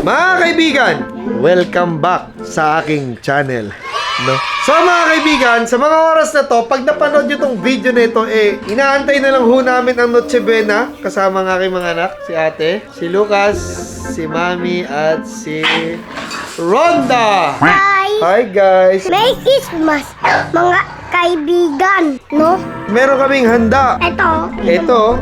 Mga kaibigan, welcome back sa aking channel. No? So mga kaibigan, sa mga oras na to, pag napanood nyo tong video na ito, inaantay na lang ho namin ang Noche Buena kasama ng aking mga anak, si ate, si Lucas, si Mami, at si Rhonda. Hi! Hi guys! Merry Christmas, mga kaibigan, no? Meron kaming handa. Ito.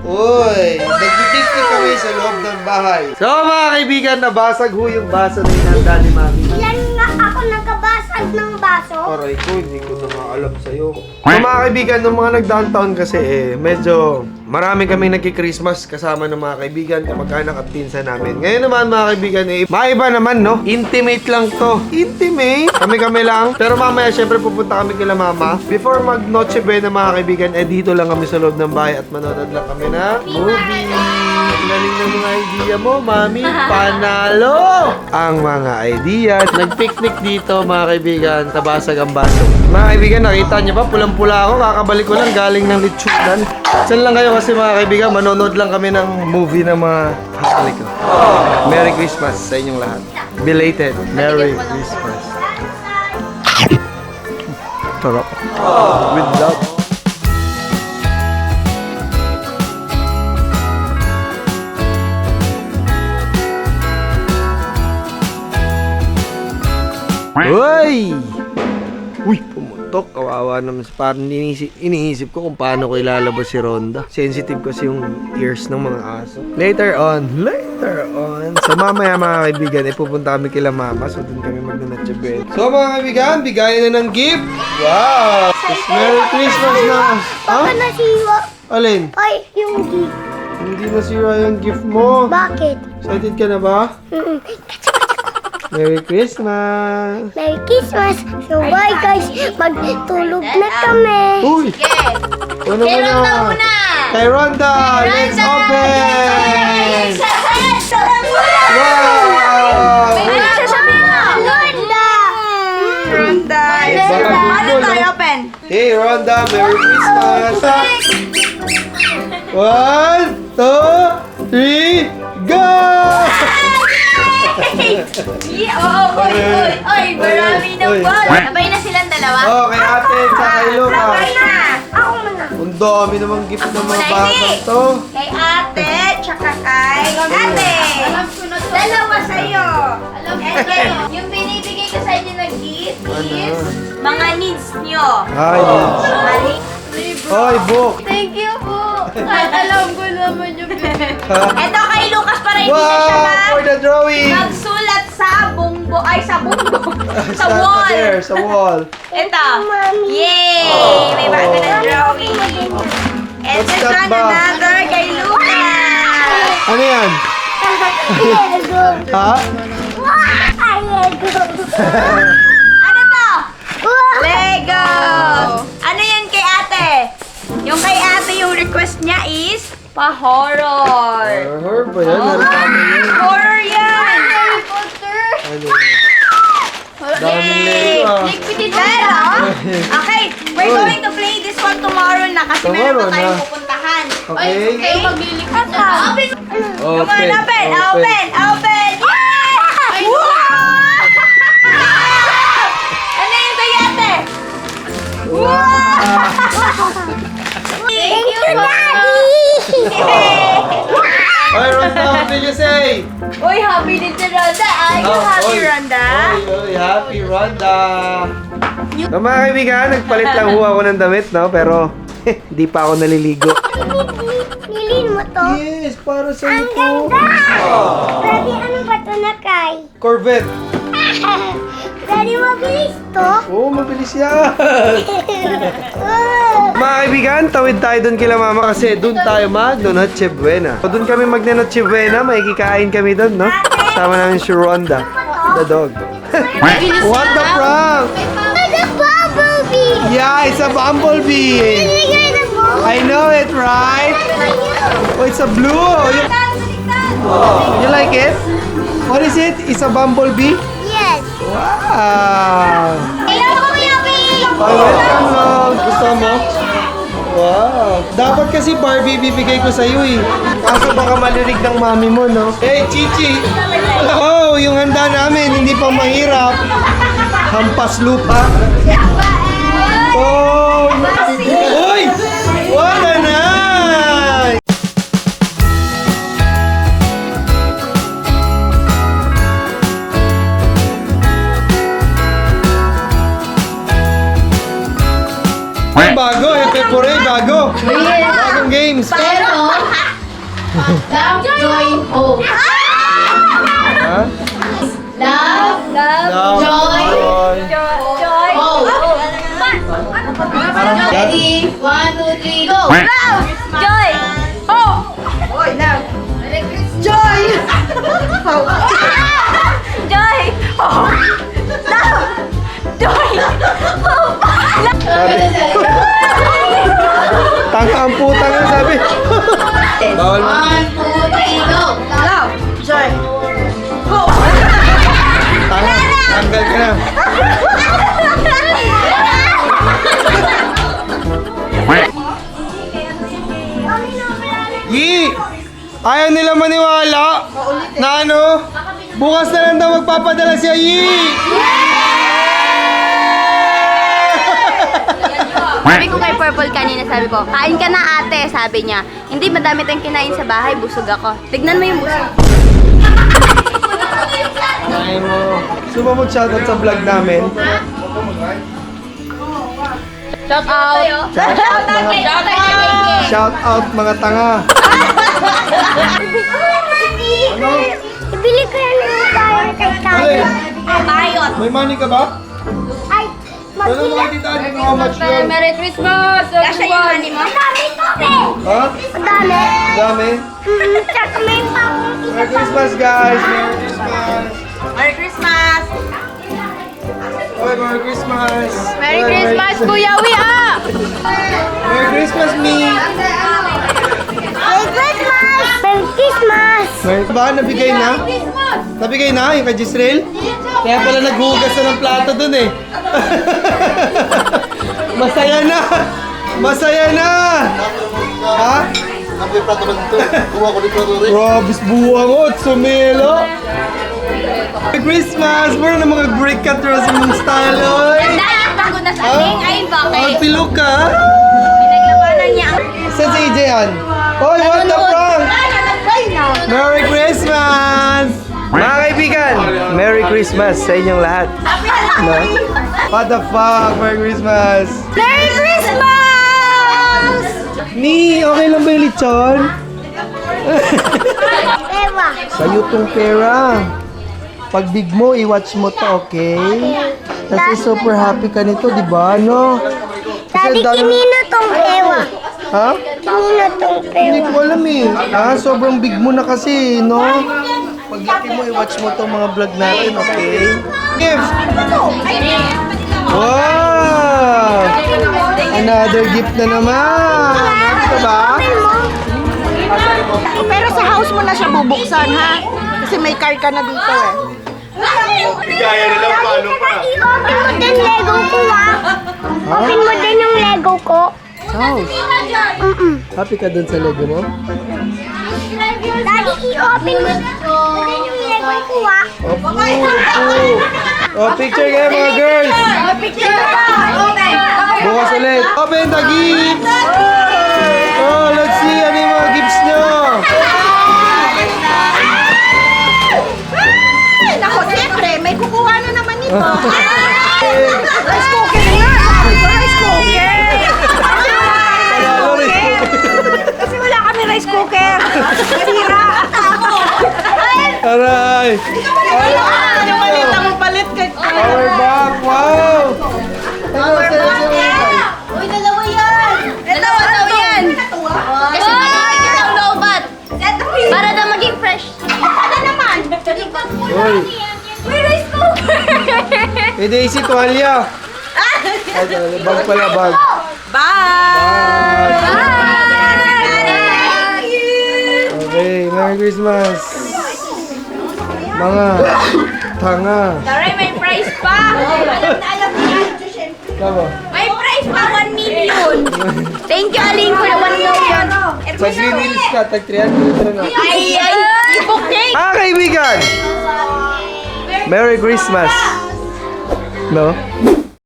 Uy, nagpipiknik kami sa loob ng bahay. So mga kaibigan, nabasag ho yung baso na inanda ni Mami. Ilan nga ako nagkabasag ng baso? Aray ko, hindi ko na nga alam sa'yo. So mga kaibigan, nung mga nag-downtown kasi medyo marami kaming nagki-Christmas kasama ng mga kaibigan, kamag-anak at pinsan namin. Ngayon naman mga kaibigan, maiba naman, no? Intimate lang to. Intimate? Kami-kami lang. Pero mamaya, syempre pupunta kami kila mama. Before mag-Noche Buena mga kaibigan, dito lang kami sa loob ng bahay at manonood lang kami na movie. Ang galing ng mga idea mo, Mami. Panalo! Ang mga idea. Nag-picnic dito, mga kaibigan. Nabasag ang baso. Mga kaibigan, nakita niyo ba? Pulang-pula ako. Kakabalik ko lang galing ng litsunan. Saan lang kayo kasi mga kaibigan? Manonood lang kami ng movie ng mga halik ko. Merry Christmas sa inyong lahat. Belated. Merry Christmas. Sarap. With love. Uy! Uy, pumutok. Kawawa naman. Parang iniisip ko kung paano ko ilalabas si Rhonda. Sensitive kasi yung ears ng mga aso. Later on. So mamaya mga kaibigan, pupunta kami kila mama. So dun kami mag-Noche Buena. So mga kaibigan, bigayan na ng gift. Wow! Merry Christmas na. Baka nasiwa. Alin? Ay, yung gift. Hindi nasira yung gift mo. Bakit? Excited ka na ba? Merry Christmas! Merry Christmas! So bye guys, magtulog na kami. Uy! Ano Kay Rhonda muna? muna! Kay Rhonda! Let's open! Wow! Ano sasabihin mo? Rhonda! Rhonda! Baka Paano Google, tayo no? open? Hey Rhonda, Merry Christmas! 1, 2, 3, go! Oy, marami na Oy. ball. Sabay na silang dalawa. Oh, kay ate at kay Lucas. Sabay na. Ako muna. Ang dami namang gift ng mga Ako bata muna, to. Kay ate, tsaka kay ate. Dalawa sa'yo. And then, yung binibigay ko sa inyo na gift is mga needs nyo. Hi, Mga needs. Hoy, book! Thank you po. Alam ko naman yung Ito kay Lucas para hindi na siya Wow! For the drawing! magsulat sa sa wall. There, sa wall. Ito. Mommy. Yay! May bago na drawing. And What's this that one ba? another kay Lucas. Ano yan? Lego. Ha? Lego. Ano to? Lego! Ano yan kay ate? Yung kay ate, yung request niya is pa-horror. Horror ba yan? Ano kami yan? Horror yan! Harry Potter! Ano yan? Dami Lego ah. Pero, okay, we're Uy. going to play this one tomorrow na kasi meron Tomorrow pa tayong na? pupuntahan. Okay. Okay, maglilipat na. Open! Come on, Open, open! Open! Open! Yay! Wow! Ano yun kay ate? Wow! Thank you, Daddy! Hoy, Rhonda, what did you say? Uy, happy din si Rhonda. Are you happy, Rhonda? Oy, happy Rhonda. So, mga kaibigan, nagpalit lang ho ako ng damit, no? Pero, hindi pa ako naliligo. Nilin mo to? Yes, para sa Ang ito. ganda! Daddy, ano ba to na kay? Corvette. Daddy, mabilis to? Oo, mabilis yan. Mga kaibigan, tawid tayo doon kila mama kasi doon tayo mag-Noche Buena. So doon kami mag-Noche Buena, makikikain kami doon, no? Sama namin si Rhonda, the dog. What the prank? It's a bumblebee! Yeah, it's a bumblebee. I know it, right? Oh, it's a blue. You like it? What is it? It's a bumblebee? Yes! Wow. Hello, Kuya Bee! Oh, welcome, Lord. Gusto mo? Wow. Dapat kasi Barbie bibigay ko sa'yo eh. Kaso baka marinig ng mami mo, no? Hey, Chichi! Oh, yung pang mahirap. Hampas lupa. Oh! Uy! Wala na! Bago, Pepore, bago. Bagong games. Pero, love, joy, hope. Ha? Love, Love, joy, hope. Ready? 1, 2, 3, go! Love! Joy! Hope! Joy! Hope! Joy! Hope! Love! Joy! Hope! Tanga ang puta nga sabi. Bawal mo. 1, 2, 3, go! Love! Joy! Hope! Tanga. Tanggal ka na. Yi! Ayaw nila maniwala na ano? Bukas na lang daw magpapadala siya, Yi! Sabi ko kay Purple kanina, sabi ko, kain ka na ate, sabi niya. Hindi, madami tayong kinain sa bahay, busog ako. Tignan mo yung busog. Ay mo. Gusto mo mag-shoutout sa vlog namin? Shout out! Shout out! Shout out mga tanga. Ano? Ibili ko yan ng tayo kay Ay, Bayot! may money ka ba? Ay, Ano mga titaan mo how much yun? Merry Christmas! Kasha yung honey mo? Madami to, be! Ha? Madami. Dami? Tsaka may pang Merry Christmas guys! Merry Christmas! Merry Christmas! Oy, Merry Christmas! Merry Oy, Christmas, Kuya Wia! Merry Christmas, me! Merry Christmas! Merry Christmas! Merry ba? Nabigay na? Nabigay na yung kay Gisrael? Kaya pala naghugas na ng plato dun eh. Masaya na! Masaya na! Ha? Robis buwang o, sumelo! Merry Christmas! Mura na mga break cut sa mong style, oy! Dahil bago na sa ating ay Ang bakit? pilok ka? Pinaglabanan niya ang... Saan si AJ yan? Hoy, what the prank? Merry Christmas! Mga kaibigan, Merry Christmas sa inyong lahat. No? What the fuck? Merry Christmas! Merry Christmas! Ni, okay lang ba yung lechon? Ewa. Sa'yo tong pera. Pag big mo, i-watch mo to, okay? Kasi super happy ka nito, di ba? No? Daddy, ang dami- kinino tong ewa? Ha? Kinino tong Hindi ewa? ko alam eh. Ah, sobrang big mo na kasi, no? Pag laki mo, i-watch mo tong mga vlog natin, okay? Gift! Wow! Another gift na naman! Ito ba? Pero sa house mo na siya bubuksan, ha? Kasi may car ka na dito, eh. I-open mo din Lego ko, ha? Open mo din yung Lego ko. House. Happy ka dun sa Lego mo? Daddy, i-open mo din yung Lego ko, ha? Opo, opo. Oh, picture kayo mga girls! Bukas ulit. Open the gifts! Oh, let's see ano yung mga gifts nyo! Nako, siyempre, may kukuha na naman ito. Rice cooker nga! Sabi ko, rice cooker! Panalo rin. Kasi wala kami rice cooker. Masira. Aray! Yung maliit ang palit ka. Power bank! Wow! Power bank! Uy, dalawa yan! Dalawa daw yan! Kasi makikita ang lobat. Para daw maging fresh. Ano naman? Uy! May rice cooker! Eh, Daisy, tuwalya! Ay, bag pala, bag. Bye! Okay, Merry Christmas! Mga tanga. Taray, may prize pa! Alam na yan. Tama. May prize pa, 1 million! Thank you, Aling, for the 1 million! Sa Green Hills ka, tag 300 na. Ay, ay! Ibuknik! Ah, kaibigan! Merry Christmas. No?